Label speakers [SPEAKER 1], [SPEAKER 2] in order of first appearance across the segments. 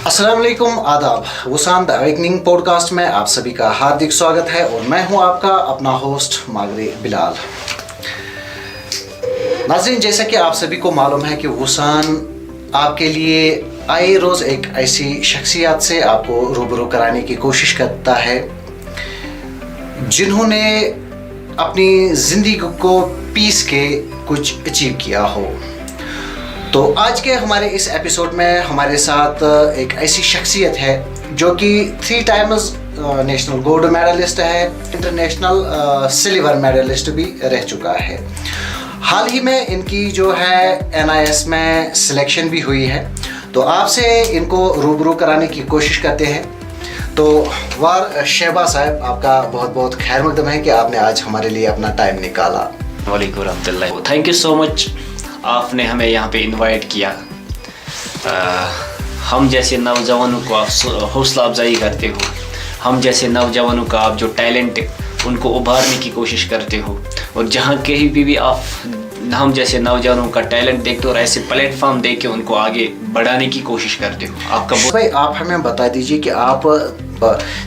[SPEAKER 1] अस्सलाम वालेकुम, आदाब। वुसान द अवेकनिंग पॉडकास्ट में आप सभी का हार्दिक स्वागत है और मैं हूं आपका अपना होस्ट मागरे बिलाल। नाज़रीन, जैसा कि आप सभी को मालूम है कि वुसान आपके लिए आए रोज़ एक ऐसी शख्सियत से आपको रूबरू कराने की कोशिश करता है जिन्होंने अपनी ज़िंदगी को पीस के कुछ अचीव किया हो। तो आज के हमारे इस एपिसोड में हमारे साथ एक ऐसी शख्सियत है जो कि 3 टाइम्स नेशनल गोल्ड मेडलिस्ट है, इंटरनेशनल सिल्वर मेडलिस्ट भी रह चुका है। हाल ही में इनकी जो है NIS में सिलेक्शन भी हुई है, तो आपसे इनको रूबरू कराने की कोशिश करते हैं। तो वार शहबाज साहब, आपका बहुत बहुत खैर मकदम है कि आपने आज हमारे लिए अपना टाइम निकाला।
[SPEAKER 2] वालेकुम रहमतुल्लाह। थैंक यू सो मच, आपने हमें यहाँ पे इनवाइट किया। हम जैसे नौजवानों को आप हौसला अफजाई करते हो, हम जैसे नौजवानों का आप जो टैलेंट उनको उभारने की कोशिश करते हो, और जहाँ कहीं भी आप हम जैसे नौजवानों का टैलेंट देखते हो और ऐसे प्लेटफॉर्म दे के उनको आगे बढ़ाने की कोशिश करते हो। आपका
[SPEAKER 1] भाई, आप हमें बता दीजिए कि आप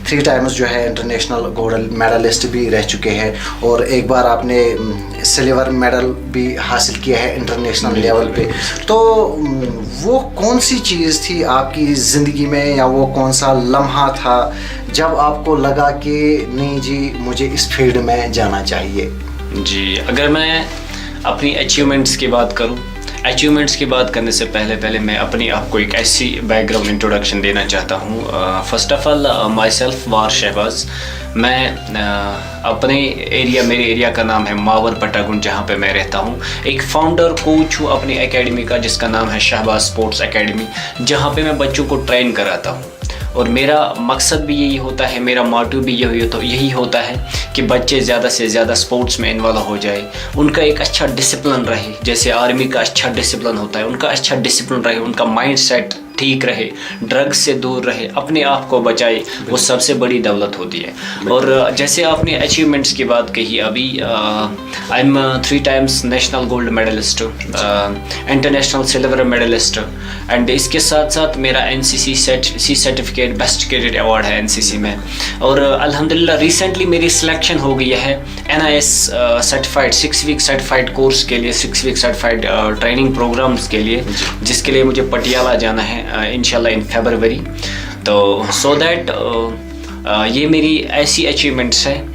[SPEAKER 1] 3 टाइम्स जो है इंटरनेशनल गोल्ड मेडलिस्ट भी रह चुके हैं और एक बार आपने सिल्वर मेडल भी हासिल किया है इंटरनेशनल लेवल पे। तो वो कौन सी चीज़ थी आपकी ज़िंदगी में, या वो कौन सा लम्हा था जब आपको लगा कि नहीं जी, मुझे इस फील्ड में जाना चाहिए?
[SPEAKER 2] जी, अगर मैं अपनी अचीवमेंट्स की बात करूं, अचीवमेंट्स की बात करने से पहले मैं अपनी आपको एक ऐसी बैकग्राउंड इंट्रोडक्शन देना चाहता हूँ। First of all, my self वार शहबाज। मैं अपने एरिया, मेरे एरिया का नाम है मावर पटागुंड, जहाँ पे मैं रहता हूँ। एक फाउंडर कोच हूँ अपनी एकेडमी का, जिसका नाम है शहबाज स्पोर्ट्स एकेडमी, जहाँ पे मैं बच्चों को ट्रेन कराता हूँ। और मेरा मकसद भी यही होता है, मेरा मोटिव भी यही होता है कि बच्चे ज़्यादा से ज़्यादा स्पोर्ट्स में इन्वॉल्व हो जाए, उनका एक अच्छा डिसिप्लिन रहे। जैसे आर्मी का अच्छा डिसिप्लिन होता है, उनका अच्छा डिसिप्लिन रहे, उनका माइंड सेट ठीक रहे, ड्रग्स से दूर रहे, अपने आप को बचाए, वो सबसे बड़ी दौलत होती है। और जैसे आपने अचीवमेंट्स की बात कही अभी, I am 3 times national gold medalist, international silver medalist, and इसके साथ साथ मेरा NCC C certificate best cadet award है NCC में। और अल्हम्दुलिल्लाह रिसेंटली मेरी सिलेक्शन हो गई है NIS certified 6 week certified course के लिए, 6 वीक सर्टिफाइड ट्रेनिंग प्रोग्राम्स के लिए, जिसके लिए मुझे पटियाला जाना है इंशाल्लाह इन फरवरी। तो सो दैट ये मेरी ऐसी अचीवमेंट्स है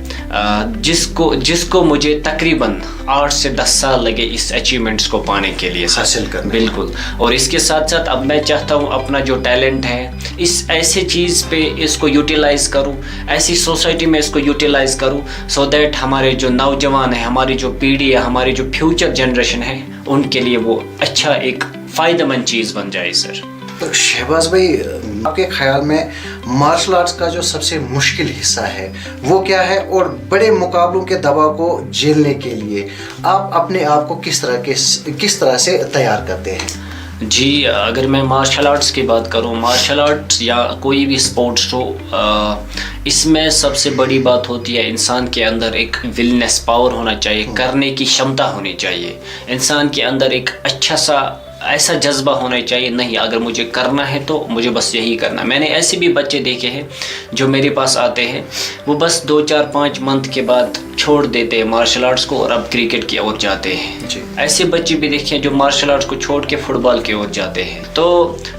[SPEAKER 2] जिसको मुझे तकरीबन 8 से 10 साल लगे इस अचीवमेंट्स को पाने के लिए,
[SPEAKER 1] हासिल करने।
[SPEAKER 2] बिल्कुल। और इसके साथ साथ अब मैं चाहता हूँ अपना जो टैलेंट है इस ऐसे चीज़ पे इसको यूटिलाइज़ करूँ, ऐसी सोसाइटी में इसको यूटिलाइज़ करूँ, सो दैट हमारे जो नौजवान हैं, हमारी जो पीढ़ी है, हमारी जो फ्यूचर जनरेशन है, उनके लिए वो अच्छा एक फ़ायदेमंद चीज़ बन जाए। सर,
[SPEAKER 1] तो शहबाज भाई, आपके ख्याल में मार्शल आर्ट्स का जो सबसे मुश्किल हिस्सा है वो क्या है, और बड़े मुकाबलों के दबाव को झेलने के लिए आप अपने आप को किस तरह से तैयार करते हैं?
[SPEAKER 2] जी, अगर मैं मार्शल आर्ट्स की बात करूं, मार्शल आर्ट्स या कोई भी स्पोर्ट्स हो, इसमें सबसे बड़ी बात होती है इंसान के अंदर एक विलनेस पावर होना चाहिए, करने की क्षमता होनी चाहिए। इंसान के अंदर एक अच्छा सा ऐसा जज्बा होना चाहिए, नहीं अगर मुझे करना है तो मुझे बस यही करना। मैंने ऐसे भी बच्चे देखे हैं जो मेरे पास आते हैं, वो बस 2, 4, 5 मंथ के बाद छोड़ देते हैं मार्शल आर्ट्स को और अब क्रिकेट की ओर जाते हैं जी। ऐसे बच्चे भी देखे हैं जो मार्शल आर्ट्स को छोड़ के फुटबॉल की ओर जाते हैं। तो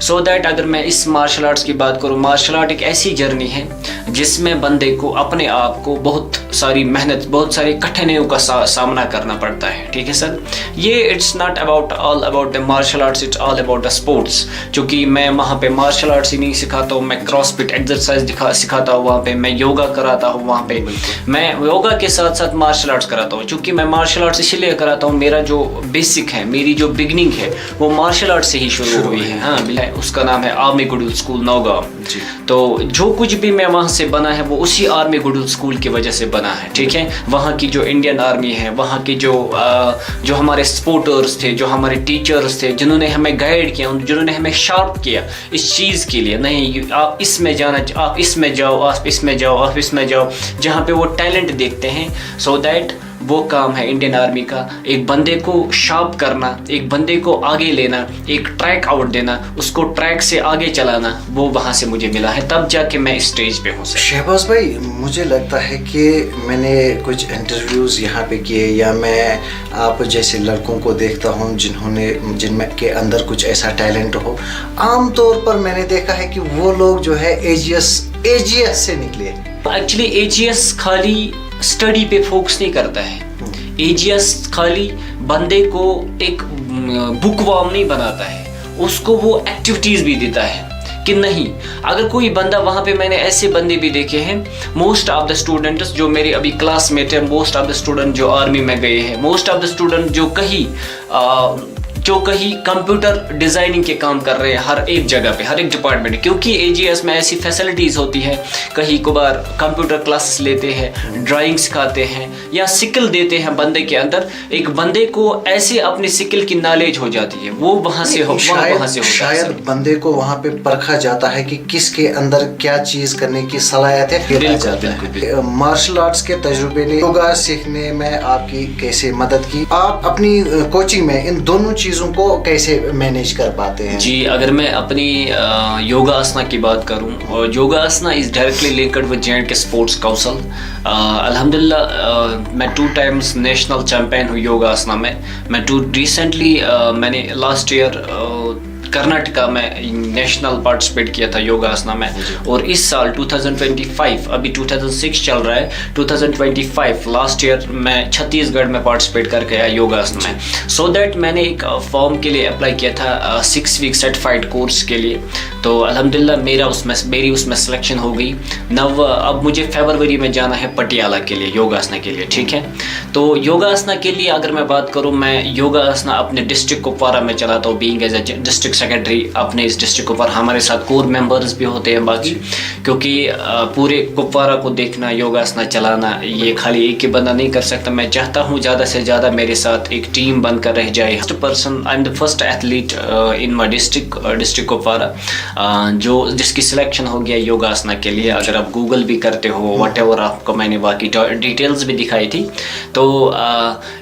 [SPEAKER 2] सो दैट अगर मैं इस मार्शल आर्ट्स की बात करूँ, मार्शल आर्ट एक ऐसी जर्नी है जिसमें बंदे को अपने आप को बहुत सारी मेहनत, बहुत सारी कठिनाइयों का सामना करना पड़ता है। ठीक है सर, ये it's not about all about the martial arts, it's all about the sports. क्योंकि मैं वहाँ पे मार्शल आर्ट्स ही नहीं सिखाता हूँ, मैं क्रॉसफिट एक्सरसाइज सिखाता हूँ, वहाँ पे मैं योगा कराता हूँ, वहाँ पे मैं योगा के साथ साथ मार्शल आर्ट्स कराता हूँ। क्योंकि मैं मार्शल आर्ट्स इसलिए कराता हूँ, मेरा जो बेसिक है, मेरी जो बिगनिंग है वो मार्शल आर्ट से ही शुरू हुई है। हाँ, उसका नाम है आर्मी गुडुल स्कूल नौगांव। तो जो कुछ भी मैं वहाँ से बना है वो उसी आर्मी गुडुल स्कूल की वजह से बना है। ठीक है, वहाँ की जो इंडियन आर्मी है, वहाँ की जो हमारे स्पोर्टर्स थे, जो हमारे टीचर्स थे, जिन्होंने हमें गाइड किया, जिन्होंने हमें शार्प किया इस चीज़ के लिए, नहीं आप इसमें जाना, आप इसमें जाओ, आप इसमें जाओ, आप इसमें जाओ, जहाँ पे वो टैलेंट देखते हैं, सो दैट वो काम है इंडियन आर्मी का, एक बंदे को शार्प करना, एक बंदे को आगे लेना, एक ट्रैक आउट देना, उसको ट्रैक से आगे चलाना, वो वहाँ से मुझे मिला है, तब जाके मैं इस स्टेज पे हूँ।
[SPEAKER 1] शहबाज भाई, मुझे लगता है कि मैंने कुछ इंटरव्यूज़ यहाँ पे किए, या मैं आप जैसे लड़कों को देखता हूँ जिनमें के अंदर कुछ ऐसा टैलेंट हो, आम तौर पर मैंने देखा है कि वो लोग जो है एजीएस से निकले।
[SPEAKER 2] एक्चुअली एजीएस खाली स्टडी पे फोकस नहीं करता है, एजीएस खाली बंदे को एक बुकवर्म नहीं बनाता है, उसको वो एक्टिविटीज़ भी देता है कि नहीं। अगर कोई बंदा वहाँ पे, मैंने ऐसे बंदे भी देखे हैं, मोस्ट ऑफ द स्टूडेंट्स जो मेरे अभी क्लासमेट हैं, मोस्ट ऑफ द स्टूडेंट जो आर्मी में गए हैं, मोस्ट ऑफ द स्टूडेंट जो कहीं कंप्यूटर डिज़ाइनिंग के काम कर रहे हैं, हर एक जगह पे, हर एक डिपार्टमेंट, क्योंकि एजीएस में ऐसी फैसिलिटीज़ होती है, कहीं कभार कंप्यूटर क्लासेस लेते हैं, ड्राइंग सिखाते हैं या स्किल देते हैं बंदे के अंदर, एक बंदे को ऐसे अपनी स्किल की नॉलेज हो जाती है, वो वहाँ से
[SPEAKER 1] शायद बंदे को वहाँ पे परखा जाता है कि किसके अंदर क्या चीज़ करने की सलाहियत है। मार्शल आर्ट्स के तजुर्बे ने योगा सीखने में आपकी कैसे मदद की? आप अपनी कोचिंग में इन दोनों चीज़ों को कैसे मैनेज कर पाते हैं?
[SPEAKER 2] जी, अगर मैं अपनी योगासना की बात करूं, और yogasana is directly linked with J&K sports council. अल्हम्दुलिल्लाह मैं 2 टाइम्स नेशनल चैम्पियन हूँ योगासना में। मैंने लास्ट ईयर कर्नाटका में नेशनल पार्टिसिपेट किया था योगासना में, और इस साल 2025, अभी 2006 चल रहा है, 2025 लास्ट ईयर मैं छत्तीसगढ़ में पार्टिसिपेट करके आया योगासना में। सो दैट मैंने एक फॉर्म के लिए अप्लाई किया था 6 वीक सर्टिफाइड कोर्स के लिए, तो अल्हम्दुलिल्लाह मेरी उसमें सिलेक्शन हो गई। अब मुझे फरवरी में जाना है पटियाला के लिए योगासना के लिए, ठीक है। तो योगासना के लिए अगर मैं बात करूँ, मैं योगासना अपने डिस्ट्रिक्ट कुपवारा में चलाता हूँ, being as a district secretary अपने इस डिस्ट्रिक्ट कुपवारा। हमारे साथ कोर मेंबर्स भी होते हैं बाकी, क्योंकि पूरे कुपवारा को देखना, योगासना चलाना, ये खाली एक ही बंदा नहीं कर सकता। मैं चाहता हूँ ज़्यादा से ज़्यादा मेरे साथ एक टीम बनकर रह जाए। I am the first athlete in my district Kupwara जिसकी सिलेक्शन हो गया योगासना के लिए। अगर आप गूगल भी करते हो, व्हाटएवर, आपको मैंने बाकी डिटेल्स भी दिखाई थी। तो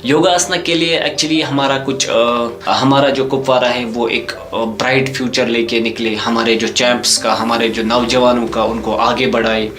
[SPEAKER 2] योगासना के लिए एक्चुअली हमारा जो कुपवारा है वो एक ब्राइट फ्यूचर लेके निकले, हमारे जो चैंप्स का, हमारे जो नौजवानों का, उनको आगे बढ़ाए।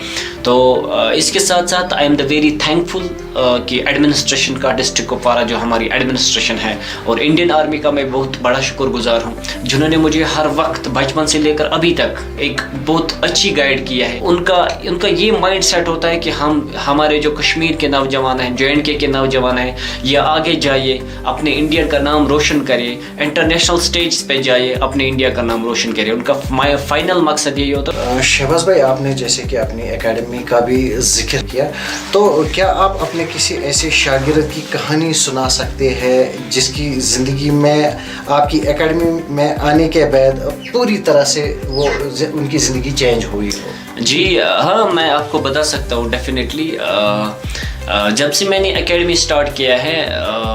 [SPEAKER 2] तो इसके साथ साथ I am the very thankful कि एडमिनिस्ट्रेशन का, डिस्ट्रिक्ट कुपवारा जो हमारी एडमिनिस्ट्रेशन है, और इंडियन आर्मी का मैं बहुत बड़ा शुक्रगुजार हूँ, जिन्होंने मुझे हर वक्त बचपन से लेकर अभी तक एक बहुत अच्छी गाइड किया है। उनका ये माइंड सेट होता है कि हमारे जो कश्मीर के नौजवान हैं, J&K के नौजवान हैं, ये आगे जाइए, अपने इंडिया का नाम रोशन करिए, इंटरनेशनल स्टेज पे जाइए, अपने इंडिया का नाम रोशन करिए। उनका फाइनल मकसद यही होता है।
[SPEAKER 1] शहबाज भाई, आपने जैसे कि अपनी एकेडमी का भी जिक्र किया, तो क्या आप अपने किसी ऐसे शागिर्द की कहानी सुना सकते हैं जिसकी ज़िंदगी में आपकी एकेडमी में आने के बाद पूरी तरह से उनकी ज़िंदगी चेंज हुई हो?
[SPEAKER 2] जी हाँ, मैं आपको बता सकता हूँ डेफिनेटली। जब से मैंने एकेडमी स्टार्ट किया है,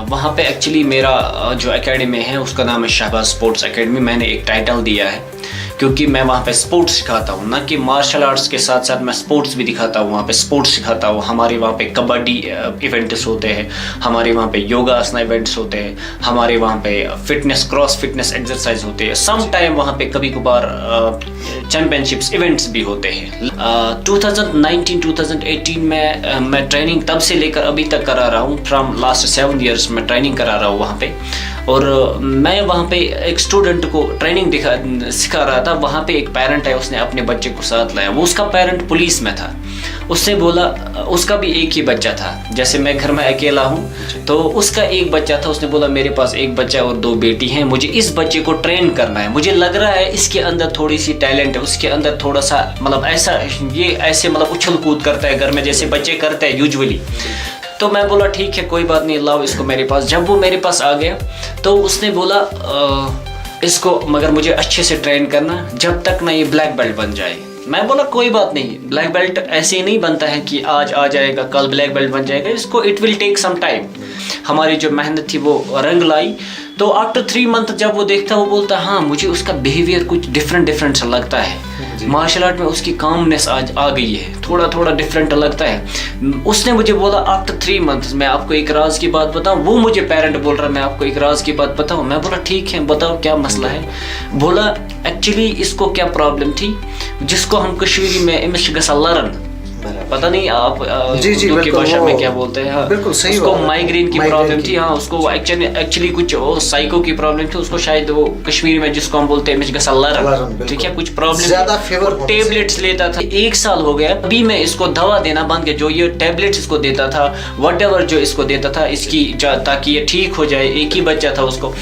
[SPEAKER 2] वहाँ पे एक्चुअली मेरा जो एकेडमी है उसका नाम है शहबाज स्पोर्ट्स एकेडमी। मैंने एक टाइटल दिया है क्योंकि मैं वहाँ पे स्पोर्ट्स सिखाता हूँ, ना कि मार्शल आर्ट्स के साथ साथ मैं स्पोर्ट्स भी दिखाता हूँ, वहाँ पे स्पोर्ट्स सिखाता हूँ। हमारे वहाँ पे कबड्डी इवेंट्स होते हैं, हमारे वहाँ पे योगा आसना इवेंट्स होते हैं, हमारे वहाँ पे क्रॉस फिटनेस एक्सरसाइज होते हैं। सम टाइम वहाँ पे कभी कभार चैम्पियनशिप्स इवेंट्स भी होते हैं। 2019-2018 में मैं ट्रेनिंग तब से लेकर अभी तक करा रहा हूँ, फ्रॉम लास्ट 7 years में ट्रेनिंग करा रहा हूँ वहाँ पे। और मैं वहाँ पे एक स्टूडेंट को ट्रेनिंग सिखा रहा था। वहाँ पे एक पेरेंट है, उसने अपने बच्चे को साथ लाया। वो उसका पेरेंट पुलिस में था। उसने बोला, उसका भी एक ही बच्चा था, जैसे मैं घर में अकेला हूँ तो उसका एक बच्चा था। उसने बोला मेरे पास एक बच्चा और 2 बेटी हैं, मुझे इस बच्चे को ट्रेन करना है। मुझे लग रहा है इसके अंदर थोड़ी सी टैलेंट है, उसके अंदर थोड़ा सा मतलब ऐसे उछल कूद करता है घर में जैसे बच्चे करते हैं यूजुअली। तो मैं बोला ठीक है, कोई बात नहीं, लाओ इसको मेरे पास। जब वो मेरे पास आ गया तो उसने बोला इसको मगर मुझे अच्छे से ट्रेन करना जब तक ना ये ब्लैक बेल्ट बन जाए। मैं बोला कोई बात नहीं, ब्लैक बेल्ट ऐसे ही नहीं बनता है कि आज आ जाएगा कल ब्लैक बेल्ट बन जाएगा, इसको it will take some time. हमारी जो मेहनत थी वो रंग लाई। तो आफ्टर 3 मंथ जब वो देखता, वो बोलता हाँ मुझे उसका बिहेवियर कुछ डिफरेंट सा लगता है, मार्शल आर्ट में उसकी कामनेस आज आ गई है, थोड़ा डिफरेंट लगता है। उसने मुझे बोला आफ्टर 3 मंथ्स, मैं आपको एक राज की बात बताऊं, वो मुझे पेरेंट बोल रहा है मैं आपको एक राज की बात बताऊं। मैं बोला ठीक है बताओ क्या मसला है। बोला एक्चुअली इसको क्या प्रॉब्लम थी, जिसको हम कश्मीरी में इमिश गसलरन, पता नहीं आप की भाषा में क्या बोलते हैं, हाँ,
[SPEAKER 1] बिल्कुल सही,
[SPEAKER 2] उसको माइग्रेन की प्रॉब्लम थी, हाँ उसको एक्चुअली कुछ साइको की प्रॉब्लम थी उसको, शायद वो कश्मीरी में जिसको हम बोलते हैं गसलरन, ठीक है, कुछ प्रॉब्लम,
[SPEAKER 1] ज्यादा फीवर,
[SPEAKER 2] टेबलेट्स लेता था। 1 साल हो गया, अभी मैं इसको दवा देना बंद किया, जो ये टेबलेट्स इसको देता था, व्हाटएवर जो इसको देता था इसकी, ताकि ये ठीक हो जाए, एक ही बच्चा था उसको।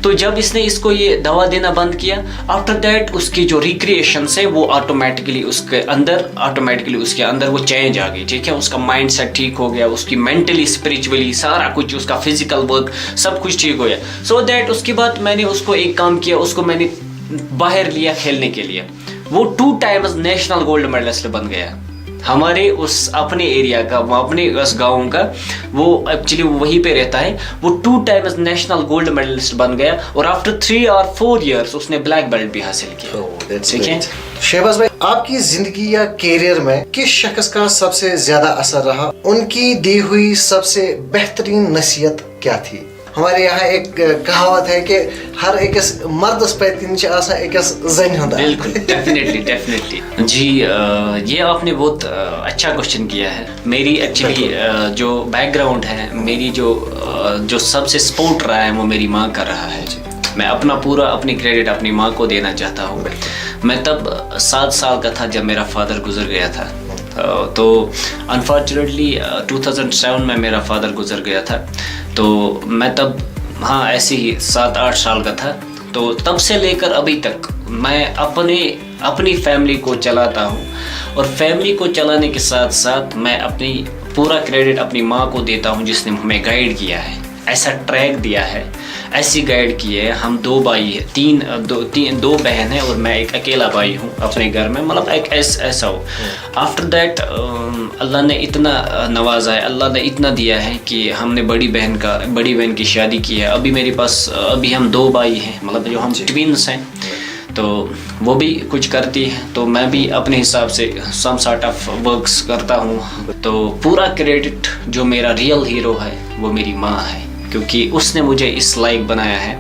[SPEAKER 2] तो जब इसने इसको ये दवा देना बंद किया, आफ्टर दैट उसकी जो रिक्रिएशंस है वो ऑटोमेटिकली उसके अंदर वो चेंज आ गई, ठीक है, उसका माइंड सेट ठीक हो गया, उसकी मेंटली स्पिरिचुअली सारा कुछ, उसका फिजिकल वर्क सब कुछ ठीक हो गया। सो दैट उसके बाद मैंने उसको एक काम किया, उसको मैंने बाहर लिया खेलने के लिए। वो 2 टाइम्स नेशनल गोल्ड मेडलिस्ट बन गया हमारे उस अपने एरिया का, वो अपने उस गाँव का, वो एक्चुअली वहीं पे रहता है। वो 2 टाइम्स नेशनल गोल्ड मेडलिस्ट बन गया और आफ्टर 3 or 4 years उसने ब्लैक बेल्ट भी हासिल किया, ठीक है।
[SPEAKER 1] शहबाज भाई, आपकी जिंदगी या कैरियर में किस शख्स का सबसे ज्यादा असर रहा, उनकी दी हुई सबसे बेहतरीन नसीहत क्या थी? हमारे यहाँ एक कहावत है कि हर एक मर्दस पे 3 एक जन होता है।
[SPEAKER 2] बिल्कुल, डेफिनेटली जी, ये आपने बहुत अच्छा क्वेश्चन किया है। मेरी एक्चुअली जो बैकग्राउंड है, मेरी जो सबसे सपोर्ट रहा है वो मेरी माँ का रहा है। मैं अपनी क्रेडिट अपनी माँ को देना चाहता हूँ। मैं तब 7 साल का था जब मेरा फादर गुजर गया था, तो अनफॉर्चुनेटली 2007 में मेरा फादर गुजर गया था। तो मैं तब हाँ ऐसे ही 7-8 साल का था। तो तब से लेकर अभी तक मैं अपनी फैमिली को चलाता हूँ, और फैमिली को चलाने के साथ साथ मैं अपनी पूरा क्रेडिट अपनी माँ को देता हूँ, जिसने हमें गाइड किया है, ऐसा ट्रैक दिया है, ऐसी गाइड की है। हम 2 भाई हैं, 2 बहन हैं और मैं एक अकेला भाई हूँ अपने घर में, मतलब एक ऐसा हो। आफ्टर दैट अल्लाह ने इतना नवाजा है, अल्लाह ने इतना दिया है कि हमने बड़ी बहन की शादी की है। अभी हम 2 भाई हैं, मतलब जो हम ट्विन्स हैं, तो वो भी कुछ करती है, तो मैं भी अपने हिसाब से सम सॉर्ट ऑफ वर्क्स करता हूँ। तो पूरा क्रेडिट जो मेरा रियल हीरो है वो मेरी माँ है, क्योंकि उसने मुझे इस लायक बनाया है।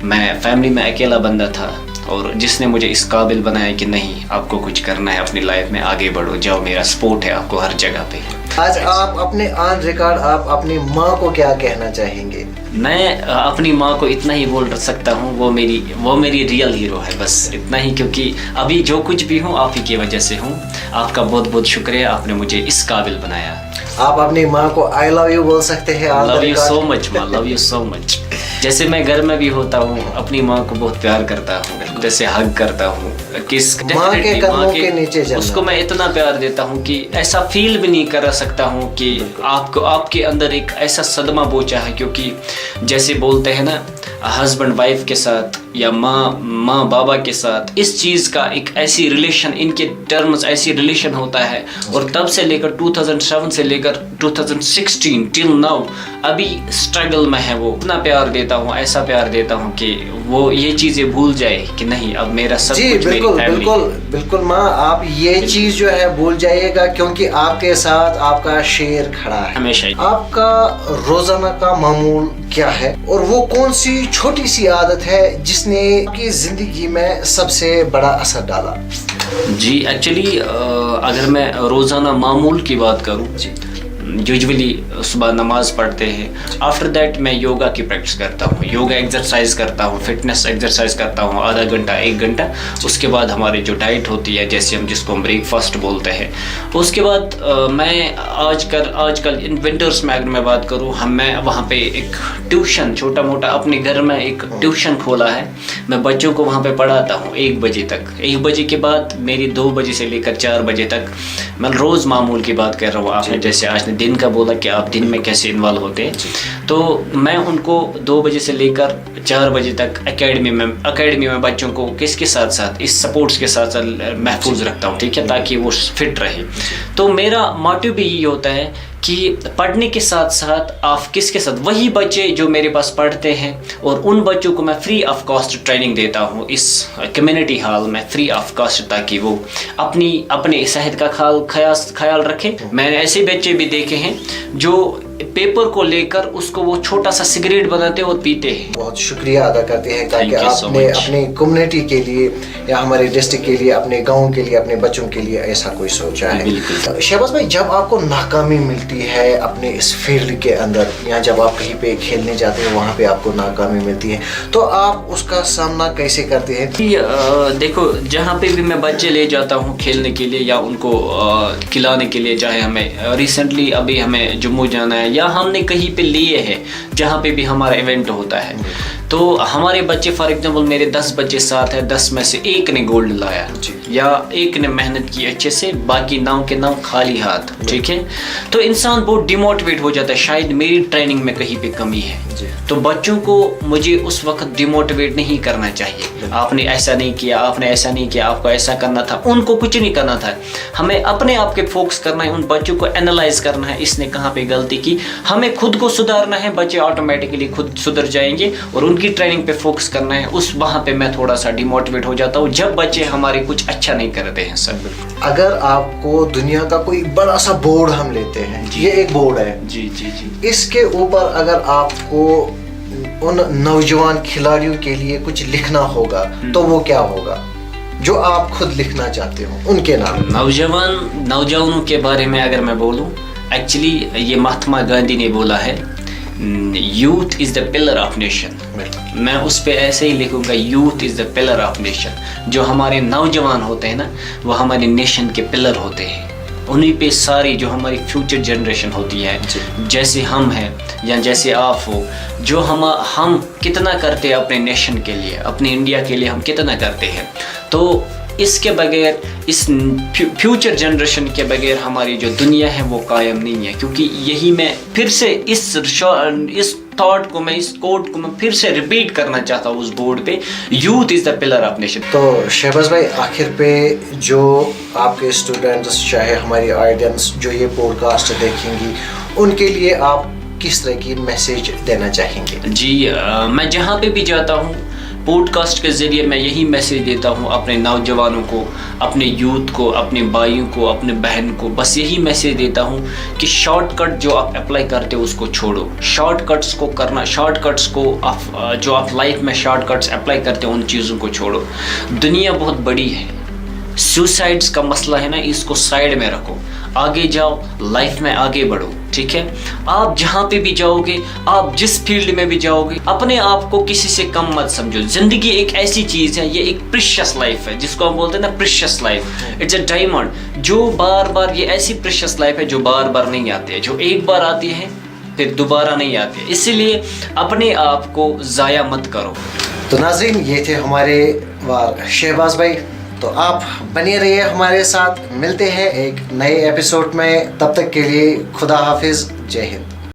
[SPEAKER 2] मैं फैमिली में अकेला बंदा था, और जिसने मुझे इस काबिल बनाया कि नहीं आपको कुछ करना है अपनी लाइफ में, आगे बढ़ो, जाओ, मेरा सपोर्ट है आपको हर जगह पे।
[SPEAKER 1] आज आप अपने ऑन रिकॉर्ड आप अपनी माँ को क्या कहना चाहेंगे?
[SPEAKER 2] मैं अपनी माँ को इतना ही बोल सकता हूँ, वो मेरी रियल हीरो है, बस इतना ही, क्योंकि अभी जो कुछ भी हूँ आप ही की वजह से हूँ। आपका बहुत बहुत शुक्रिया, आपने मुझे इस काबिल बनाया।
[SPEAKER 1] आप अपनी माँ को आई लव यू बोल सकते हैं।
[SPEAKER 2] लव यू सो मच माँ, लव यू सो मच। जैसे मैं घर में भी होता हूँ अपनी माँ को बहुत प्यार करता हूँ, जैसे हग करता हूँ,
[SPEAKER 1] माँ के कदमों के नीचे जाना,
[SPEAKER 2] उसको मैं इतना प्यार देता हूँ कि ऐसा फील भी नहीं कर सकता हूँ कि आपके अंदर एक ऐसा सदमा पहुंचा है। क्योंकि जैसे बोलते हैं ना, हस्बैंड वाइफ के साथ या माँ बाबा के साथ, इस चीज़ का एक ऐसी रिलेशन, इनके टर्म्स ऐसी रिलेशन होता है। और तब से लेकर 2007 से लेकर 2016 टिल नाउ अभी स्ट्रगल में है वो। इतना प्यार देता हूँ, ऐसा प्यार देता हूँ कि वो ये चीज़ें भूल जाए कि नहीं अब मेरा सब कुछ मेरी फैमिली।
[SPEAKER 1] बिल्कुल माँ, आप ये चीज़ जो है भूल जाइएगा, क्योंकि आपके साथ आपका शेर खड़ा है
[SPEAKER 2] हमेशा।
[SPEAKER 1] आपका रोजाना का मामूल क्या है, और वो कौन सी छोटी सी आदत है जिसने आपकी जिंदगी में सबसे बड़ा असर डाला?
[SPEAKER 2] जी एक्चुअली अगर मैं रोज़ाना मामूल की बात करूँ, यूजुअली सुबह नमाज पढ़ते हैं, आफ्टर दैट मैं योगा की प्रैक्टिस करता हूँ, योगा एक्सरसाइज करता हूँ, फिटनेस एक्सरसाइज करता हूँ आधा घंटा 1 घंटा। उसके बाद हमारी जो डाइट होती है, जैसे जिसको हम ब्रेकफास्ट बोलते हैं, उसके बाद मैं आजकल इन विंटर्स में अगर मैं बात करूँ, मैं वहाँ पे एक ट्यूशन छोटा मोटा अपने घर में एक ट्यूशन खोला है। मैं बच्चों को वहाँ पे पढ़ाता हूँ 1 बजे तक। 1 बजे के बाद मेरी 2 बजे से लेकर 4 बजे तक, मैं रोज़ मामूल की बात कर रहा हूँ। आपने जैसे आज ने दिन का बोला कि आप दिन में कैसे इन्वॉल्व होते हैं, तो मैं उनको 2 बजे से लेकर 4 बजे तक एकेडमी में बच्चों को किसके साथ साथ इस सपोर्ट्स के साथ साथ महफूज रखता हूँ, ठीक है, ताकि वो फिट रहे। तो मेरा मोटिव भी यही होता है کہ پڑھنے کے ساتھ ساتھ آپ کس کے ساتھ وہی بچے جو میرے پاس پڑھتے ہیں اور ان بچوں کو میں فری آف کاسٹ ٹریننگ دیتا ہوں اس کمیونٹی ہال میں فری آف کاسٹ، تاکہ وہ اپنے صحت کا خیال رکھیں۔ میں نے ایسے بچے بھی دیکھے ہیں جو پیپر کو لے کر اس کو وہ چھوٹا سا سگریٹ بناتے اور پیتے ہیں۔
[SPEAKER 1] بہت شکریہ ادا کرتے ہیں تاکہ آپ نے اپنے کمیونٹی کے لیے یا ہمارے ڈسٹرکٹ کے لیے، اپنے گاؤں کے لیے، اپنے بچوں کے لیے ایسا کوئی سوچا ہے۔ شہباز بھائی، جب آپ کو ناکامی ملتی ہے اپنے اس فیلڈ کے اندر، یا جب آپ کہیں پہ کھیلنے جاتے ہیں وہاں پہ آپ کو ناکامی ملتی ہے، تو آپ اس کا سامنا کیسے کرتے ہیں؟
[SPEAKER 2] دیکھو، جہاں پہ بھی میں بچے لے جاتا ہوں کھیلنے کے لیے یا ان کو کھلانے کے لیے، چاہے ہمیں ریسنٹلی ابھی ہمیں جموں جانا ہے یا ہم نے کہیں پہ لیے ہیں جہاں پہ بھی ہمارا ایونٹ ہوتا ہے، تو ہمارے بچے فار ایگزامپل میرے 10 بچے ساتھ ہیں، 10 میں سے ایک نے گولڈ لایا یا ایک نے محنت کی اچھے سے، باقی 9 کے 9 خالی ہاتھ، ٹھیک ہے، تو انسان بہت ڈیموٹیویٹ ہو جاتا ہے، شاید میری ٹریننگ میں کہیں پہ کمی ہے۔ تو بچوں کو مجھے اس وقت ڈیموٹیویٹ نہیں کرنا چاہیے، آپ نے ایسا نہیں کیا، آپ نے ایسا نہیں کیا، آپ کو ایسا کرنا تھا، ان کو کچھ نہیں کرنا تھا، ہمیں اپنے آپ کے فوکس کرنا ہے، ان بچوں کو اینالائز کرنا ہے اس نے کہاں پہ غلطی کی، ہمیں خود کو سدھارنا ہے، بچے آٹومیٹکلی خود سدھر جائیں گے، اور ان کی ٹریننگ پہ فوکس کرنا ہے۔ اس وہاں پہ میں تھوڑا سا ڈیموٹیویٹ ہو جاتا ہوں جب بچے ہمارے کچھ اچھا نہیں کرتے ہیں سر۔
[SPEAKER 1] اگر آپ کو دنیا کا کوئی بڑا سا بورڈ ہم لیتے ہیں، یہ ایک بورڈ ہے، اس کے اوپر اگر آپ کو ان نوجوان کھلاڑیوں کے لیے کچھ لکھنا ہوگا تو وہ کیا ہوگا جو آپ خود لکھنا چاہتے ہو ان کے نام؟
[SPEAKER 2] نوجوانوں کے بارے میں اگر میں بولوں، ایکچولی یہ مہاتما گاندھی نے بولا ہے، youth is the pillar of nation. میں اس پہ ایسے ہی لکھوں گا، youth is the pillar of nation. جو ہمارے نوجوان ہوتے ہیں نا، وہ ہمارے نیشن کے پلر ہوتے ہیں، انہیں پہ ساری جو ہماری فیوچر جنریشن ہوتی ہے، جیسے ہم ہیں یا جیسے آپ ہو، جو ہم کتنا کرتے ہیں اپنے نیشن کے لیے، اپنے انڈیا کے لیے ہم کتنا کرتے ہیں، تو اس کے بغیر، اس فیوچر جنریشن کے بغیر ہماری جو دنیا ہے وہ قائم نہیں ہے۔ کیونکہ یہی میں پھر سے اس تھاٹ کو، میں اس کوٹ کو میں پھر سے ریپیٹ کرنا چاہتا ہوں اس بورڈ پہ، youth is the pillar of nation.
[SPEAKER 1] تو شہباز بھائی، آخر پہ جو آپ کے اسٹوڈنٹس، چاہے ہماری آڈینس جو یہ پوڈ کاسٹ دیکھیں گی، ان کے لیے آپ کس طرح کی میسیج دینا چاہیں گے؟
[SPEAKER 2] جی، میں جہاں پہ بھی جاتا ہوں پوڈ کاسٹ کے ذریعے میں یہی میسیج دیتا ہوں اپنے نوجوانوں کو، اپنے یوتھ کو، اپنے بھائیوں کو، اپنے بہن کو، بس یہی میسیج دیتا ہوں کہ شارٹ کٹ جو آپ اپلائی کرتے ہو اس کو چھوڑو، شارٹ کٹس کو کرنا، شارٹ کٹس کو جو آپ لائف میں شارٹ کٹس اپلائی کرتے ہو ان چیزوں کو چھوڑو۔ دنیا بہت بڑی ہے، سوسائڈس کا مسئلہ ہے نا، اس کو سائڈ میں رکھو، آگے جاؤ، لائف میں آگے بڑھو، ٹھیک ہے؟ آپ جہاں پہ بھی جاؤ گے، آپ جس فیلڈ میں بھی جاؤ گے، اپنے آپ کو کسی سے کم مت سمجھو۔ زندگی ایک ایسی چیز ہے، یہ ایک پریشیس لائف ہے جس کو ہم بولتے ہیں نا precious life, it's a diamond, جو بار بار، یہ ایسی پریشیس لائف ہے جو بار بار نہیں آتی ہے، جو ایک بار آتی ہے پھر دوبارہ نہیں آتی ہے، اسی لیے اپنے آپ کو ضائع مت کرو۔
[SPEAKER 1] تو ناظرین، یہ تھے ہمارے شہباز بھائی، تو آپ بنے رہیے ہمارے ساتھ، ملتے ہیں ایک نئے ایپیسوڈ میں، تب تک کے لیے خدا حافظ، جے ہند۔